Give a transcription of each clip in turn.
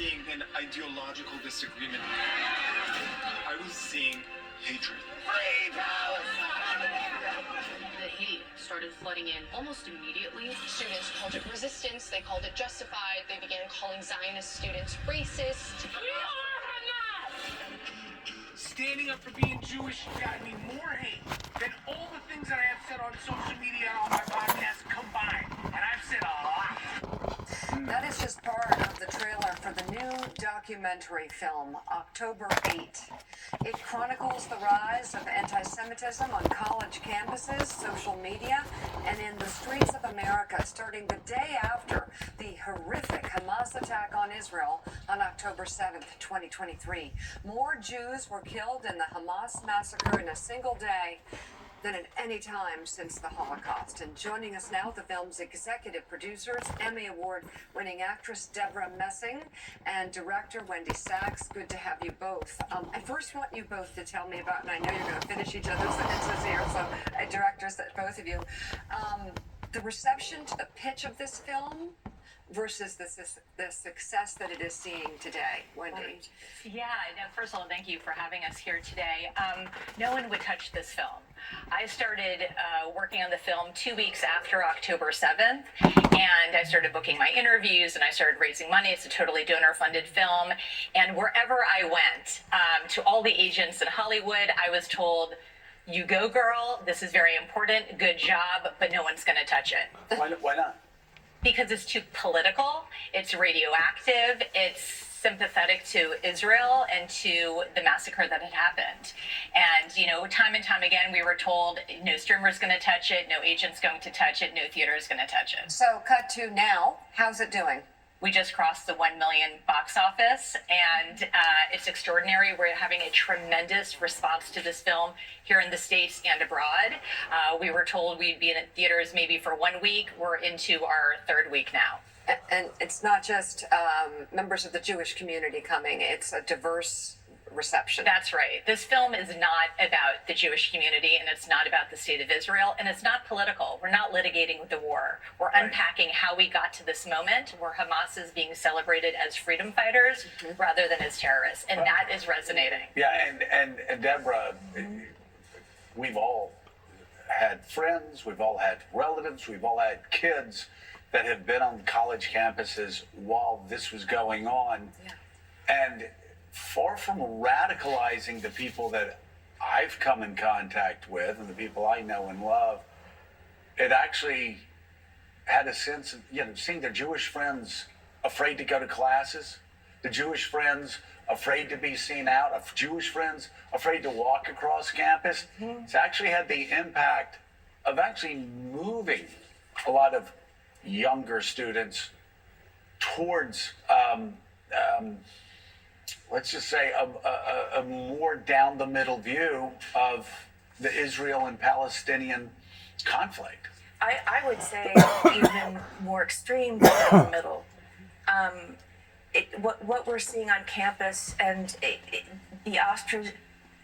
seeing an ideological disagreement. I was seeing hatred. Free Palestine! The hate started flooding in almost immediately. Students called it resistance, they called it justified, they began calling Zionist students racist. We are Hamas! Standing up for being Jewish got me more hate than all the things that I have said on social media and on my podcast combined. And I've said a lot. That is just part of the trailer for the new documentary film, October 8. It chronicles the rise of anti-Semitism on college campuses, social media, and in the streets of America, starting the day after the horrific Hamas attack on Israel on October 7th, 2023. More Jews were killed in the Hamas massacre in a single day than at any time since the Holocaust. And joining us now, the film's executive producers, Emmy Award-winning actress Deborah Messing and director Wendy Sachs. Good to have you both. I first want you both to tell me about, and I know you're going to finish each other's sentences here, so directors, both of you, the reception to the pitch of this film versus the success that it is seeing today. Wendy. Yeah, no, first of all, thank you for having us here today. No one would touch this film. I started working on the film 2 weeks after October 7th, and I started booking my interviews, and I started raising money. It's a totally donor-funded film, and wherever I went, to all the agents in Hollywood, I was told, you go, girl, this is very important, good job, but no one's going to touch it. Why not? Because it's too political, it's radioactive, it's sympathetic to Israel and to the massacre that had happened. And, you know, time and time again, we were told no streamer's going to touch it, no agent's going to touch it, no theater is going to touch it. So cut to now, how's it doing? We just crossed the 1 million box office, and it's extraordinary. We're having a tremendous response to this film here in the States and abroad. We were told we'd be in theaters maybe for 1 week. We're into our third week now. And it's not just members of the Jewish community coming, it's a diverse reception. That's right. This film is not about the Jewish community, and it's not about the state of Israel, and it's not political. We're not litigating the war. We're unpacking how we got to this moment where Hamas is being celebrated as freedom fighters rather than as terrorists, and that is resonating. Yeah, and Deborah, we've all had friends, we've all had relatives, we've all had kids that have been on college campuses while this was going on. Yeah. And far from radicalizing the people that I've come in contact with and the people I know and love, it actually had a sense of, seeing their Jewish friends afraid to go to classes, the Jewish friends afraid to be seen out, of Jewish friends afraid to walk across campus. It's actually had the impact of actually moving a lot of younger students towards let's just say a more down the middle view of the Israel and Palestinian conflict. I would say even more extreme than down the middle. What we're seeing on campus and the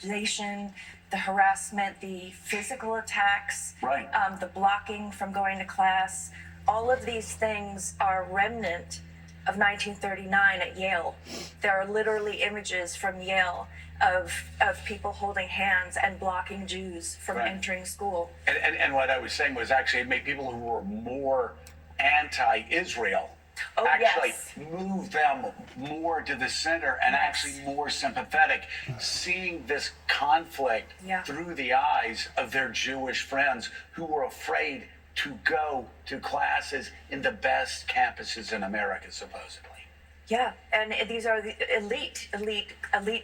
ostracization, the harassment, the physical attacks, the blocking from going to class, all of these things are remnant of 1939 at Yale. There are literally images from Yale of people holding hands and blocking Jews from entering school. And what I was saying was actually it made people who were more anti-Israel move them more to the center and actually more sympathetic, seeing this conflict through the eyes of their Jewish friends who were afraid to go to classes in the best campuses in America, supposedly. Yeah, and these are the elite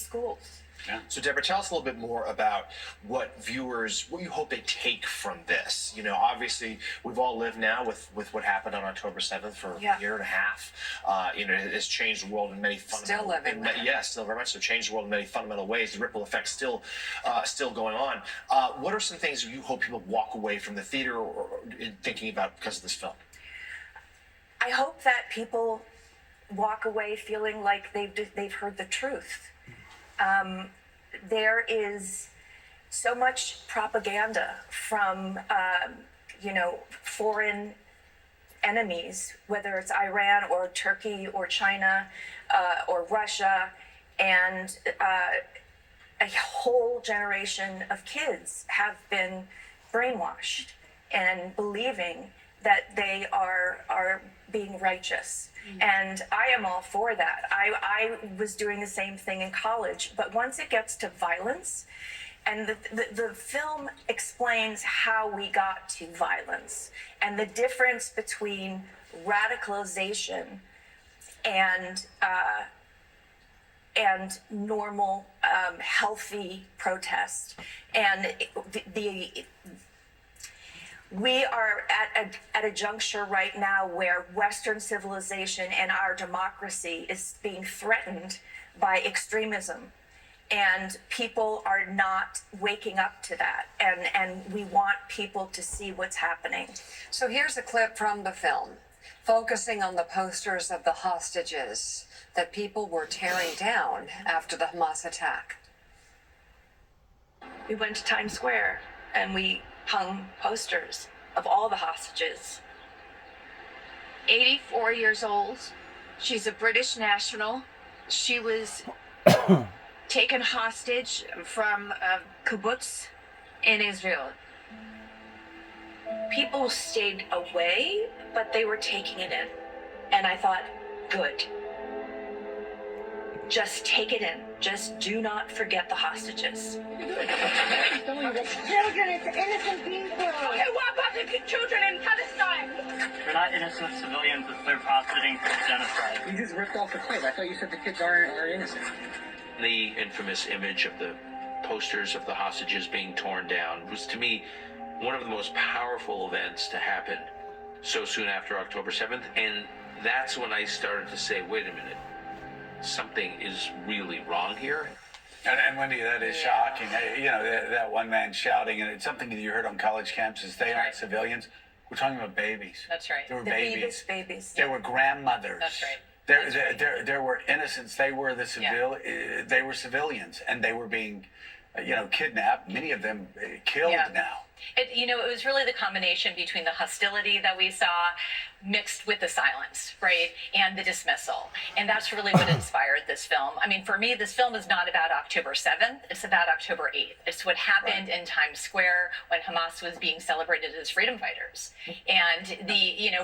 schools. Yeah. So Deborah, tell us a little bit more about what you hope they take from this. You know, obviously we've all lived now with what happened on October 7th for a year and a half. It has changed the world in many fundamental ways. Still living. Yes, still very much so. Changed the world in many fundamental ways. The ripple effect still going on. What are some things you hope people walk away from the theater or in thinking about because of this film? I hope that people walk away feeling like they've heard the truth. There is so much propaganda from, foreign enemies, whether it's Iran or Turkey or China or Russia, and a whole generation of kids have been brainwashed and believing that they are being righteous. And I am all for that. I was doing the same thing in college, but once it gets to violence, and the film explains how we got to violence and the difference between radicalization and normal, healthy protest. And we are at a juncture right now where Western civilization and our democracy is being threatened by extremism. And people are not waking up to that. And we want people to see what's happening. So here's a clip from the film, focusing on the posters of the hostages that people were tearing down after the Hamas attack. We went to Times Square and we hung posters of all the hostages. 84 years old. She's a British national. She was taken hostage from a kibbutz in Israel. People stayed away, but they were taking it in. And I thought, good. Just take it in. Just do not forget the hostages. Children, it's innocent people. Okay, what about the children in Palestine? They're not innocent civilians that they're prosecuting for genocide. You just ripped off the clip. I thought you said the kids are innocent. The infamous image of the posters of the hostages being torn down was, to me, one of the most powerful events to happen so soon after October 7th. And that's when I started to say, wait a minute, something is really wrong here. And Wendy, that is shocking. You know, that one man shouting, and it's something that you heard on college campuses. They aren't civilians. We're talking about babies. That's right. They were The babies. babies. They were grandmothers. That's right. There were innocents. They were they were civilians, and they were being, kidnapped. Many of them killed now. It was really the combination between the hostility that we saw mixed with the silence, right? And the dismissal. And that's really what inspired this film. I mean, for me, this film is not about October 7th. It's about October 8th. It's what happened in Times Square when Hamas was being celebrated as freedom fighters. And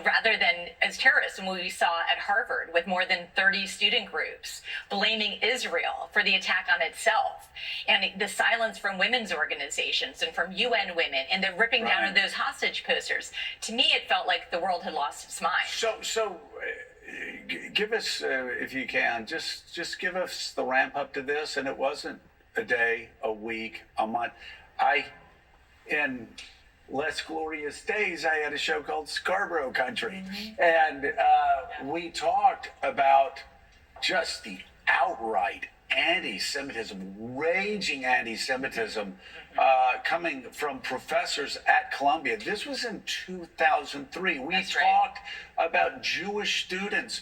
rather than as terrorists, and what we saw at Harvard with more than 30 student groups blaming Israel for the attack on itself, and the silence from women's organizations and from UN women, and the ripping down of those hostage posters. To me, it felt like the world had lost its mind. So give us, if you can, just give us the ramp up to this. And it wasn't a day, a week, a month. In less glorious days, I had a show called Scarborough Country. And we talked about just the outright anti-Semitism, raging anti-Semitism coming from professors at Columbia. This was in 2003. We talked about Jewish students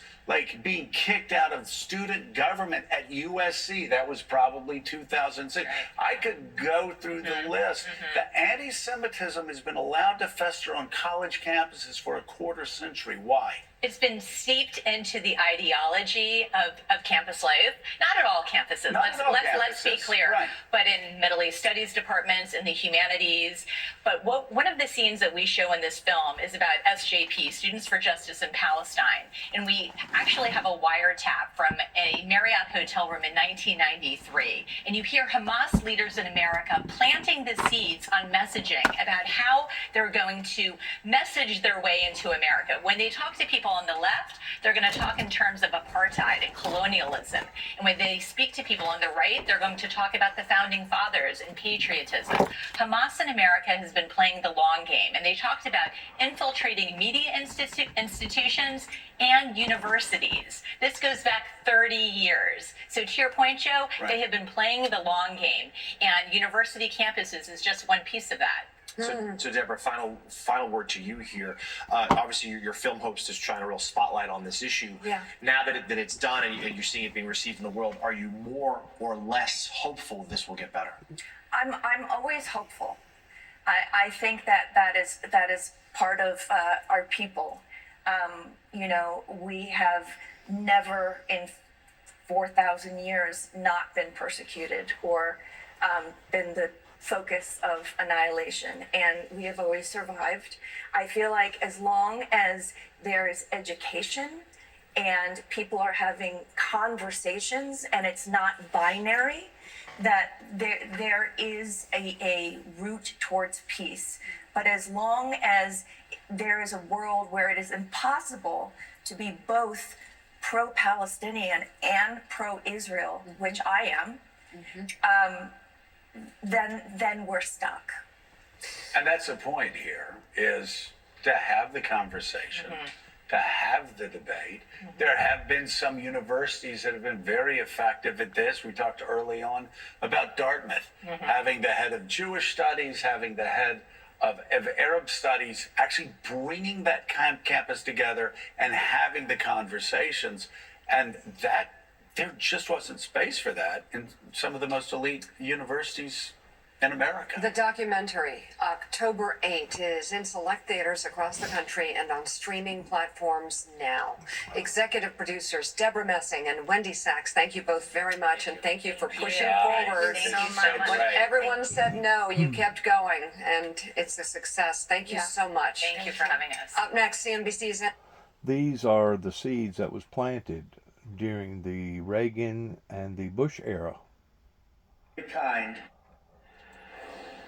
being kicked out of student government at USC. That was probably 2006. I could go through the list. The anti-Semitism has been allowed to fester on college campuses for a quarter century. Why? It's been steeped into the ideology of campus life. Not at all campuses. Let's be clear. Right. But in Middle East studies departments, in the humanities. But one of the scenes that we show in this film is about SJP, Students for Justice in Palestine. And we actually have a wiretap from a Marriott hotel room in 1993. And you hear Hamas leaders in America planting the seeds on messaging about how they're going to message their way into America. When they talk to people on the left, they're going to talk in terms of apartheid and colonialism. And when they speak to people on the right, they're going to talk about the founding fathers and patriotism. Hamas in America has been playing the long game, and they talked about infiltrating media institutions and universities. This goes back 30 years. So to your point, Joe, they have been playing the long game, and university campuses is just one piece of that. So Deborah, final word to you here. Obviously, your film host is trying a real spotlight on this issue. Yeah. Now that it's done and you're seeing it being received in the world, are you more or less hopeful this will get better? I'm always hopeful. I think that is part of our people. We have never in 4,000 years not been persecuted or been the focus of annihilation, and we have always survived. I feel like as long as there is education and people are having conversations and it's not binary, that there is a route towards peace. But as long as there is a world where it is impossible to be both pro-Palestinian and pro-Israel, which I am, then we're stuck. And that's the point here, is to have the conversation, to have the debate. There have been some universities that have been very effective at this. We talked early on about Dartmouth, having the head of Jewish studies, having the head of Arab studies, actually bringing that campus together and having the conversations. And that, there just wasn't space for that in some of the most elite universities in America. The documentary, October 8, is in select theaters across the country and on streaming platforms now. Executive producers Deborah Messing and Wendy Sachs, thank you both very much, and thank you for pushing forward. When everyone said no, you kept going, and it's a success. Thank you so much. Thank you for having us. Up next, CNBC's... These are the seeds that was planted during the Reagan and the Bush era. Kind.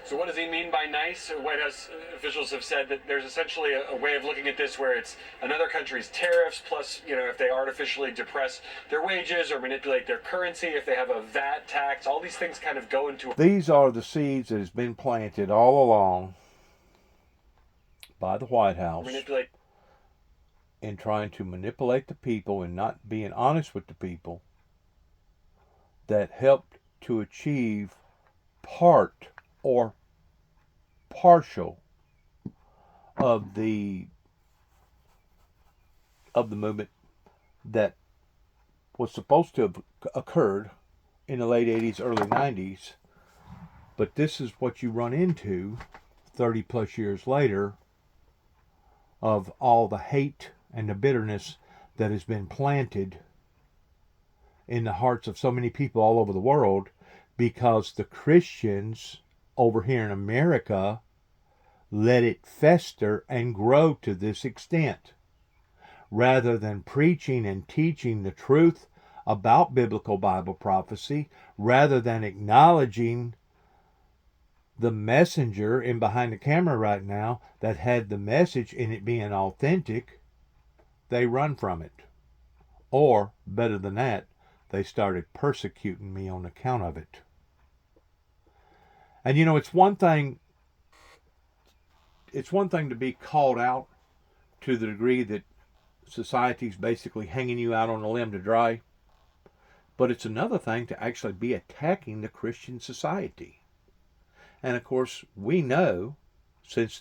So what does he mean by nice? White House officials have said that there's essentially a way of looking at this where it's another country's tariffs plus, if they artificially depress their wages or manipulate their currency, if they have a VAT tax, all these things kind of go into... These are the seeds that has been planted all along by the White House in trying to manipulate the people and not being honest with the people, that helped to achieve part or partial of the movement that was supposed to have occurred in the late 80s, early 90s. But this is what you run into 30 plus years later, of all the hate and the bitterness that has been planted in the hearts of so many people all over the world, because the Christians over here in America let it fester and grow to this extent, rather than preaching and teaching the truth about biblical Bible prophecy, rather than acknowledging the messenger in behind the camera right now that had the message in it being authentic. They run from it. Or, better than that, they started persecuting me on account of it. And it's one thing to be called out to the degree that society's basically hanging you out on a limb to dry, but it's another thing to actually be attacking the Christian society. And of course, we know, since